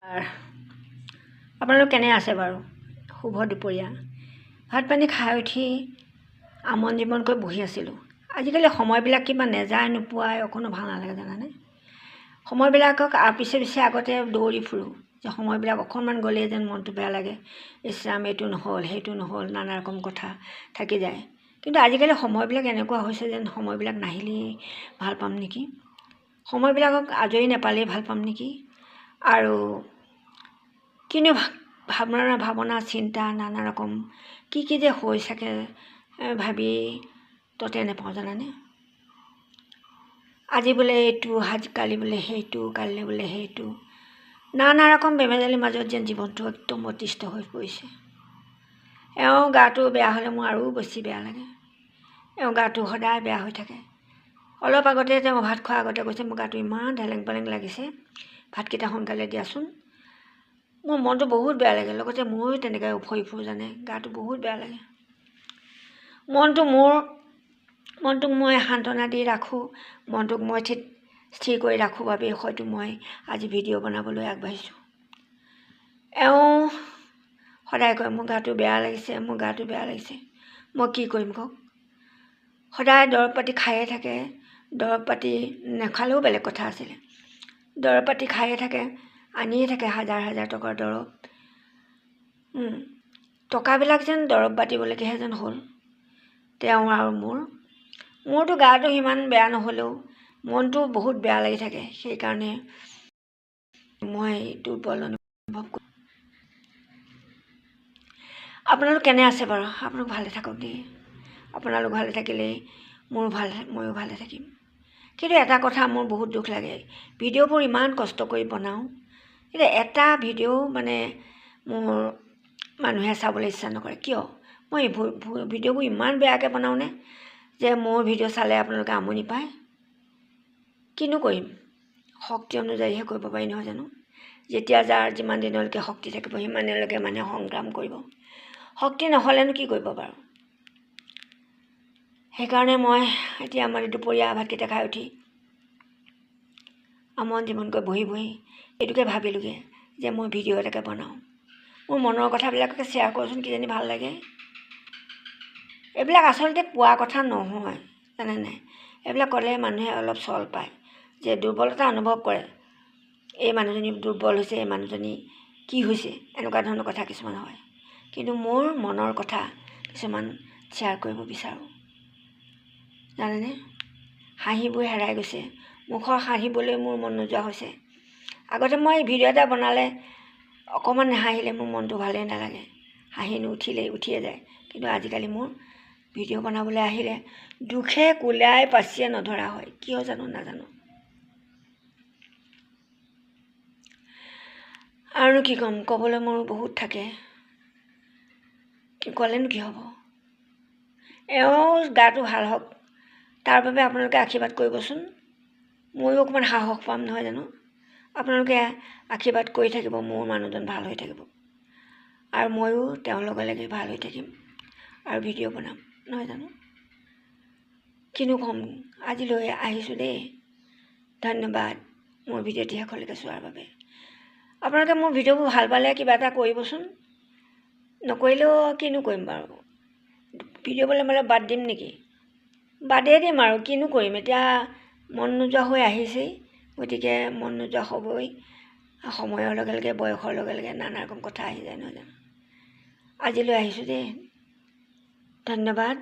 আপোনালোক কেনে আছে বাৰু? শুভ দুপৰীয়া। ভাত পানী খাই উঠি আমন জীৱনকৈ বহি আছিলোঁ। আজিকালি সময়বিলাক কিবা নেযায় নোপোৱাই অকণো ভাল নালাগে জানানে। সময়বিলাকক পিছে পিছে আগতে দৌৰি ফুৰোঁ যে সময়বিলাক অকণমান গ'লেই যেন মনটো বেয়া লাগে। ইছৰাম এইটো নহ'ল সেইটো নহ'ল, নানা ৰকম কথা থাকি যায়। কিন্তু আজিকালি সময়বিলাক এনেকুৱা হৈছে যেন সময়বিলাক নাহিলেই ভাল পাম নেকি, সময়বিলাকক আজৰি নাপালেই ভাল পাম নেকি। আৰু কিনো ভাৱনা চিন্তা নানা ৰকম কি যে হৈ থাকে ভাবি ততে নেপাওঁ জানানে। আজি বোলে এইটো, কালি বোলে সেইটো, কালিলৈ বোলে সেইটো, নানা ৰকম বেমেজালিৰ মাজত যেন জীৱনটো একদম অতিষ্ঠ হৈ পৰিছে। গাটো বেয়া হ'লে মোৰ আৰু বেছি বেয়া লাগে। গাটো সদায় বেয়া হৈ থাকে। অলপ আগতে তেওঁ ভাত খোৱাৰ আগতে কৈছে মোৰ গাটো ইমান ঢেলেং পেলেং লাগিছে, ভাতকেইটা সোনকালে দিয়াচোন। মোৰ মনটো বহুত বেয়া লাগে, লগতে ময়ো তেনেকৈ উফৰি ফুৰোঁ জানে, গাটো বহুত বেয়া লাগে। মনটোক মই সান্তনা দি ৰাখোঁ, মনটোক মই স্থিৰ কৰি ৰাখোঁ বাবেই হয়তো মই আজি ভিডিঅ' বনাবলৈ আগবাঢ়িছোঁ। সদায় কয় মোৰ গাটো বেয়া লাগিছে, মোৰ গাটো বেয়া লাগিছে। মই কি কৰিম কওক। সদায় দৰৱ পাতি খায়ে থাকে, দৰৱ পাতি নাখালেও বেলেগ কথা আছিলে। দৰৱ পাতি খায়ে থাকে, আনিয়ে থাকে হাজাৰ হাজাৰ টকাৰ দৰৱ। টকাবিলাক যেন দৰৱ পাতিবলৈকেহে যেন হ'ল। তেওঁ আৰু মোৰতো গাটো সিমান বেয়া নহ'লেও মনটো বহুত বেয়া লাগি থাকে। সেইকাৰণে মই দুৰ্বল অনুভৱ কৰোঁ। আপোনালোক কেনে আছে বাৰু? আপোনালোক ভালে থাকক দেই। আপোনালোক ভালে থাকিলেই ময়ো ভালে থাকিম। কিন্তু এটা কথা মোৰ বহুত দুখ লাগে, ভিডিঅ'বোৰ ইমান কষ্ট কৰি বনাওঁ, কিন্তু এটা ভিডিঅ' মানে মোৰ মানুহে চাবলৈ ইচ্ছা নকৰে। কিয়? মই ভিডিঅ'বোৰ ইমান বেয়াকৈ বনাওঁনে যে মোৰ ভিডিঅ' চালে আপোনালোকে আমনি পায়? কিনো কৰিম, শক্তি অনুযায়ীহে কৰিব পাৰি নহয় জানো। যেতিয়া যাৰ যিমান দিনলৈকে শক্তি থাকিব সিমানলৈকে মানুহে সংগ্ৰাম কৰিব। শক্তি নহ'লেনো কি কৰিব বাৰু। সেইকাৰণে মই এতিয়া দুপৰীয়া ভাতকেইটা খাই উঠি আমন জীৱনকৈ বহি এইটোকে ভাবিলোঁগৈ যে মই ভিডিঅ' এটাকে বনাওঁ, মোৰ মনৰ কথাবিলাককে শ্বেয়াৰ কৰোঁচোন, কিজানি ভাল লাগে। এইবিলাক আচলতে কোৱা কথা নহয় জানে নাই। এইবিলাক ক'লে মানুহে অলপ চল পায়, যে দুৰ্বলতা অনুভৱ কৰে, এই মানুহজনী দুৰ্বল হৈছে, এই মানুহজনী কি হৈছে, এনেকুৱা ধৰণৰ কথা কিছুমান হয়। কিন্তু মোৰ মনৰ কথা কিছুমান শ্বেয়াৰ কৰিব বিচাৰোঁ জানেনে। হাঁহিবোৰ হেৰাই গৈছে, মুখৰ হাঁহিবলৈ মোৰ মন নোযোৱা হৈছে। আগতে মই ভিডিঅ' এটা বনালে অকণমান নাহাঁহিলে মোৰ মনটো ভালেই নালাগে, হাঁহি উঠিয়ে যায়। কিন্তু আজিকালি মোৰ ভিডিঅ' বনাবলৈ আহিলে দুখে কোলাই পাচিয়ে নধৰা হয়, কিয় জানো নাজানো। আৰুনো কি ক'ম, ক'বলৈ মোৰ বহুত থাকে, ক'লেনো কি হ'ব। গাটো ভাল হওক, তাৰ বাবে আপোনালোকে আশীৰ্বাদ কৰিবচোন। ময়ো অকণমান সাহস পাম নহয় জানো। আপোনালোকে আশীৰ্বাদ কৰি থাকিব, মোৰ মানুহজন ভাল হৈ থাকিব, আৰু ময়ো তেওঁৰ লগে লগে ভাল হৈ থাকিম আৰু ভিডিঅ' বনাম নহয় জানো। কিনো ক'ম, আজিলৈ আহিছোঁ দেই। ধন্যবাদ মোৰ ভিডিঅ'টি শেষলৈকে চোৱাৰ বাবে। আপোনালোকে মোৰ ভিডিঅ'বোৰ ভাল পালে কিবা এটা কৰিবচোন, নকৰিলেও কিনো কৰিম বাৰু। ভিডিঅ' বনাবলৈ বাদ দিম নেকি? বাদেই দিম আৰু কিনো কৰিম। এতিয়া মন নোযোৱা হৈ আহিছেই, গতিকে মন নোযোৱা হ'বই। সময়ৰ লগে লগে বয়সৰ লগে লগে নানা ৰকম কথা আহি যায় নহয় জানো। আজিলৈ আহিছোঁ দেই, ধন্যবাদ।